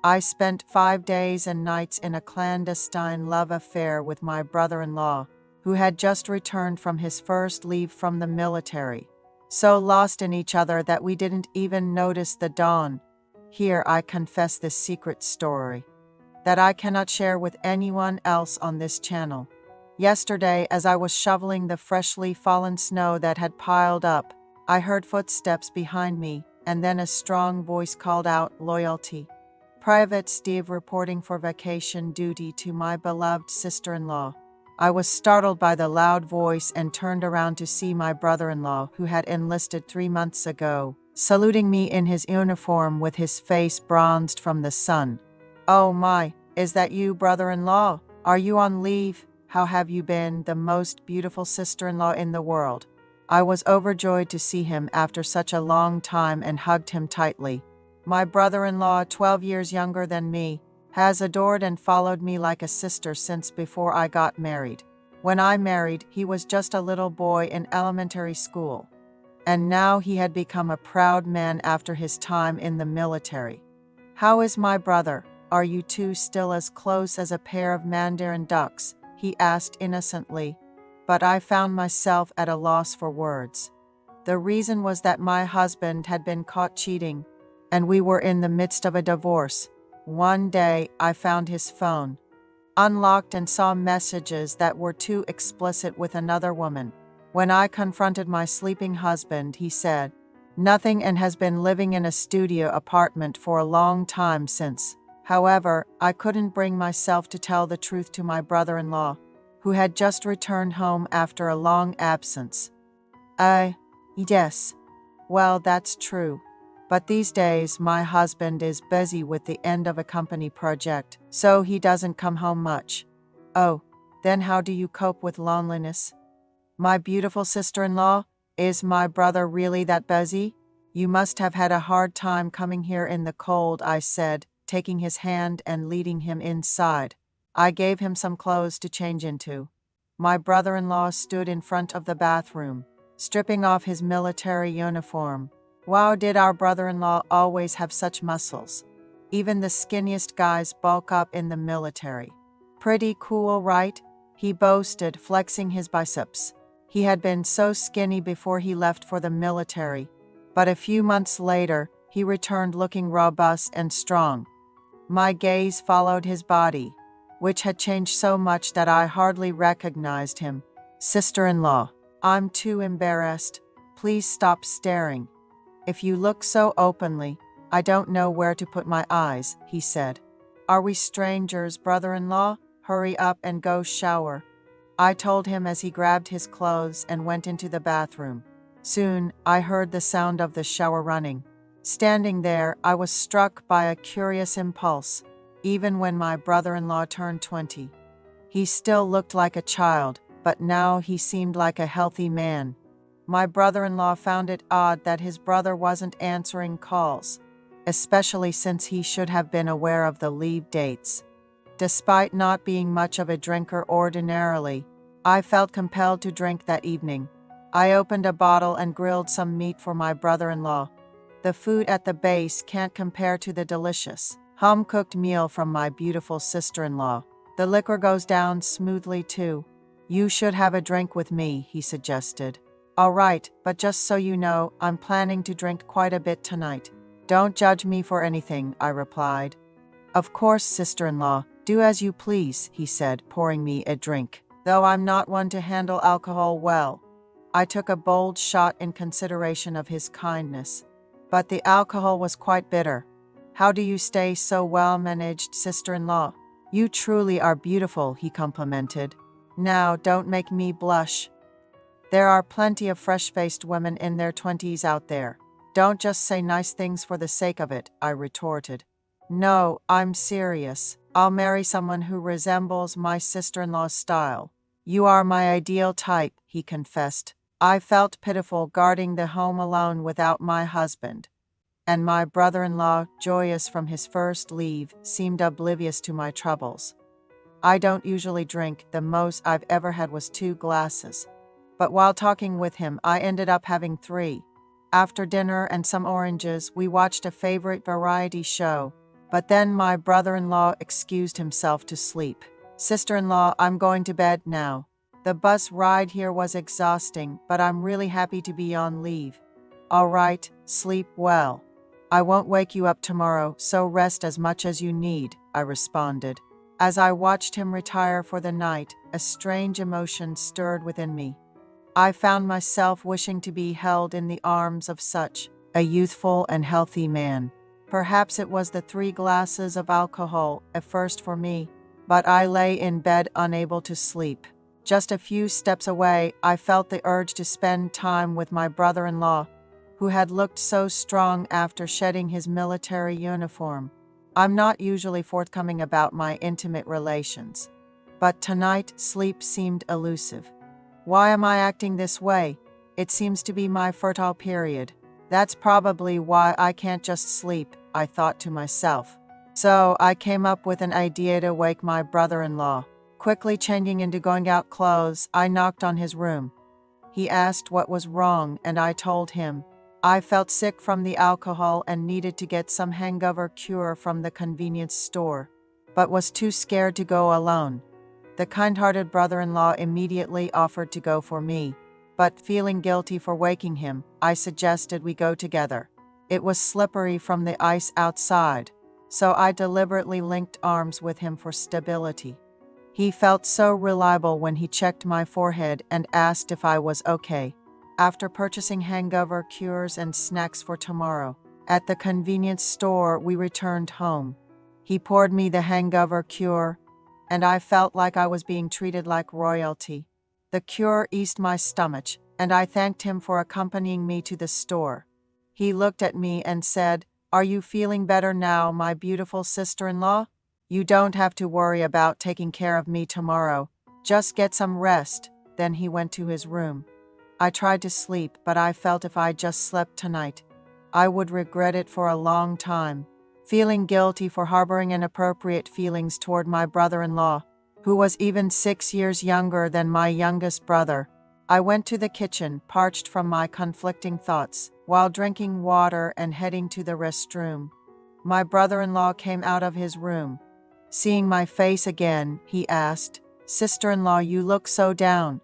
I spent 5 days and nights in a clandestine love affair with my brother-in-law, who had just returned from his first leave from the military. So lost in each other that we didn't even notice the dawn. Here I confess this secret story that I cannot share with anyone else on this channel. Yesterday, as I was shoveling the freshly fallen snow that had piled up, I heard footsteps behind me, and then a strong voice called out, "Loyalty." Private Steve reporting for vacation duty to my beloved sister-in-law. I was startled by the loud voice and turned around to see my brother-in-law, who had enlisted 3 months ago, saluting me in his uniform with his face bronzed from the sun. "Oh my, is that you, brother-in-law? Are you on leave? How have you been, the most beautiful sister-in-law in the world?" I was overjoyed to see him after such a long time and hugged him tightly. My brother-in-law, 12 years younger than me, has adored and followed me like a sister since before I got married. When I married, he was just a little boy in elementary school. And now he had become a proud man after his time in the military. "How is my brother? Are you two still as close as a pair of mandarin ducks?" he asked innocently. But I found myself at a loss for words. The reason was that my husband had been caught cheating, and we were in the midst of a divorce. One day, I found his phone unlocked and saw messages that were too explicit with another woman. When I confronted my sleeping husband, he said, "Nothing, and has been living in a studio apartment for a long time since." However, I couldn't bring myself to tell the truth to my brother-in-law, who had just returned home after a long absence. Yes. Well, that's true. But these days, my husband is busy with the end of a company project, so he doesn't come home much." "Oh, then how do you cope with loneliness?" "My beautiful sister-in-law, is my brother really that busy? You must have had a hard time coming here in the cold," I said, taking his hand and leading him inside. I gave him some clothes to change into. My brother-in-law stood in front of the bathroom, stripping off his military uniform. Wow, did our brother-in-law always have such muscles? Even the skinniest guys bulk up in the military. "Pretty cool, right?" he boasted, flexing his biceps. He had been so skinny before he left for the military, but a few months later, he returned looking robust and strong. My gaze followed his body, which had changed so much that I hardly recognized him. "Sister-in-law, I'm too embarrassed. Please stop staring. If you look so openly, I don't know where to put my eyes," he said. "Are we strangers, brother-in-law? Hurry up and go shower," I told him as he grabbed his clothes and went into the bathroom. Soon, I heard the sound of the shower running. Standing there, I was struck by a curious impulse. Even when my brother-in-law turned 20, he still looked like a child, but now he seemed like a healthy man. My brother-in-law found it odd that his brother wasn't answering calls, especially since he should have been aware of the leave dates. Despite not being much of a drinker ordinarily, I felt compelled to drink that evening. I opened a bottle and grilled some meat for my brother-in-law. The food at the base can't compare to the delicious, home-cooked meal from my beautiful sister-in-law. The liquor goes down smoothly too. "You should have a drink with me," he suggested. "All right, but just so you know, I'm planning to drink quite a bit tonight." "Don't judge me for anything," I replied. "Of course, sister-in-law, do as you please," he said, pouring me a drink. Though I'm not one to handle alcohol well, I took a bold shot in consideration of his kindness. But the alcohol was quite bitter. "How do you stay so well managed, sister-in-law? You truly are beautiful," he complimented. "Now, don't make me blush. There are plenty of fresh-faced women in their 20s out there. Don't just say nice things for the sake of it," I retorted. "No, I'm serious. I'll marry someone who resembles my sister-in-law's style." "You are my ideal type," he confessed. I felt pitiful guarding the home alone without my husband, and my brother-in-law, joyous from his first leave, seemed oblivious to my troubles. I don't usually drink. The most I've ever had was 2 glasses. But while talking with him, I ended up having 3. After dinner and some oranges, we watched a favorite variety show, But then my brother-in-law excused himself to sleep. Sister-in-law, I'm going to bed now. The bus ride here was exhausting, but I'm really happy to be on leave. All right, sleep well. I won't wake you up tomorrow, so rest as much as you need, I responded. As I watched him retire for the night, a strange emotion stirred within me. I found myself wishing to be held in the arms of such a youthful and healthy man. Perhaps it was the 3 glasses of alcohol, a first for me, but I lay in bed unable to sleep. Just a few steps away, I felt the urge to spend time with my brother-in-law, who had looked so strong after shedding his military uniform. I'm not usually forthcoming about my intimate relations, but tonight sleep seemed elusive. Why am I acting this way? It seems to be my fertile period. That's probably why I can't just sleep, I thought to myself. So I came up with an idea to wake my brother-in-law. Quickly changing into going out clothes, I knocked on his room. He asked what was wrong, and I told him. I felt sick from the alcohol and needed to get some hangover cure from the convenience store, but was too scared to go alone. The kind-hearted brother-in-law immediately offered to go for me, but feeling guilty for waking him, I suggested we go together. It was slippery from the ice outside, so I deliberately linked arms with him for stability. He felt so reliable when he checked my forehead and asked if I was okay. After purchasing hangover cures and snacks for tomorrow, at the convenience store we returned home. He poured me the hangover cure, and I felt like I was being treated like royalty. The cure eased my stomach, and I thanked him for accompanying me to the store. He looked at me and said, "Are you feeling better now, my beautiful sister-in-law? You don't have to worry about taking care of me tomorrow. Just get some rest." Then he went to his room. I tried to sleep, but I felt if I just slept tonight, I would regret it for a long time. Feeling guilty for harboring inappropriate feelings toward my brother-in-law, who was even 6 years younger than my youngest brother, I went to the kitchen, parched from my conflicting thoughts, while drinking water and heading to the restroom. My brother-in-law came out of his room. Seeing my face again, he asked, "Sister-in-law, you look so down.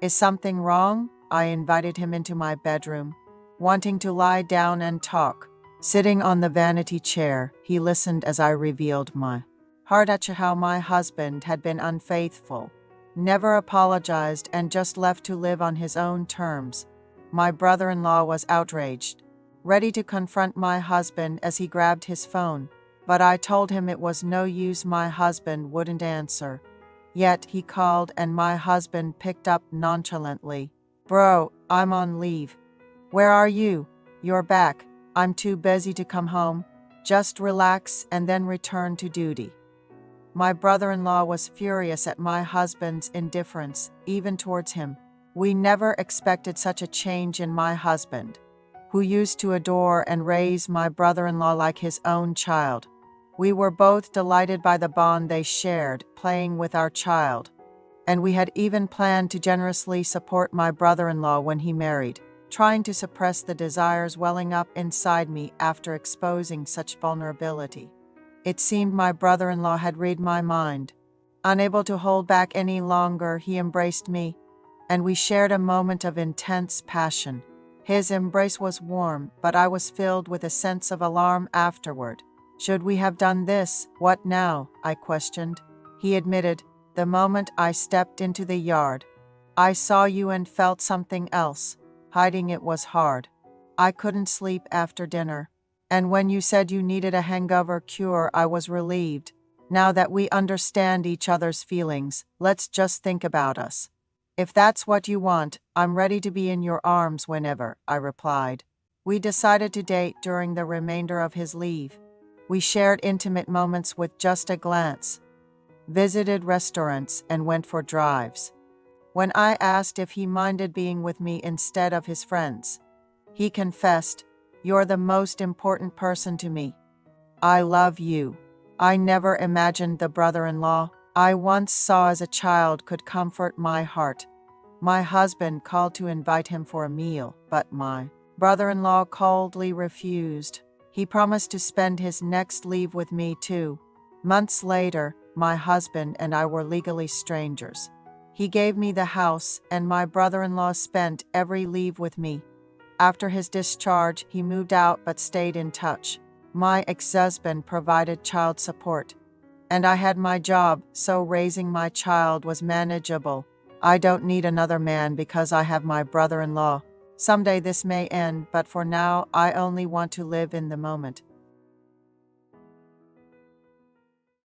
Is something wrong?" I invited him into my bedroom, wanting to lie down and talk. Sitting on the vanity chair, he listened as I revealed my heart at how my husband had been unfaithful, never apologized, and just left to live on his own terms. My brother-in-law was outraged, ready to confront my husband as he grabbed his phone, but I told him it was no use, my husband wouldn't answer. Yet he called and my husband picked up nonchalantly. "Bro, I'm on leave." "Where are you?" "You're back." "I'm too busy to come home. Just relax and then return to duty." My brother-in-law was furious at my husband's indifference, even towards him. We never expected such a change in my husband, who used to adore and raise my brother-in-law like his own child. We were both delighted by the bond they shared, playing with our child. And we had even planned to generously support my brother-in-law when he married, trying to suppress the desires welling up inside me after exposing such vulnerability. It seemed my brother-in-law had read my mind. Unable to hold back any longer, he embraced me, and we shared a moment of intense passion. His embrace was warm, but I was filled with a sense of alarm afterward. "Should we have done this? What now?" I questioned. He admitted, "The moment I stepped into the yard, I saw you and felt something else. Hiding it was hard. I couldn't sleep after dinner. And when you said you needed a hangover cure, I was relieved. Now that we understand each other's feelings, let's just think about us." "If that's what you want, I'm ready to be in your arms whenever," I replied. We decided to date during the remainder of his leave. We shared intimate moments with just a glance, visited restaurants, and went for drives. When I asked if he minded being with me instead of his friends, he confessed, "You're the most important person to me. I love you." I never imagined the brother-in-law I once saw as a child could comfort my heart. My husband called to invite him for a meal, but my brother-in-law coldly refused. He promised to spend his next leave with me too. Months later, my husband and I were legally strangers. He gave me the house, and my brother-in-law spent every leave with me. After his discharge, he moved out but stayed in touch. My ex-husband provided child support, and I had my job, so raising my child was manageable. I don't need another man because I have my brother-in-law. Someday this may end, but for now, I only want to live in the moment.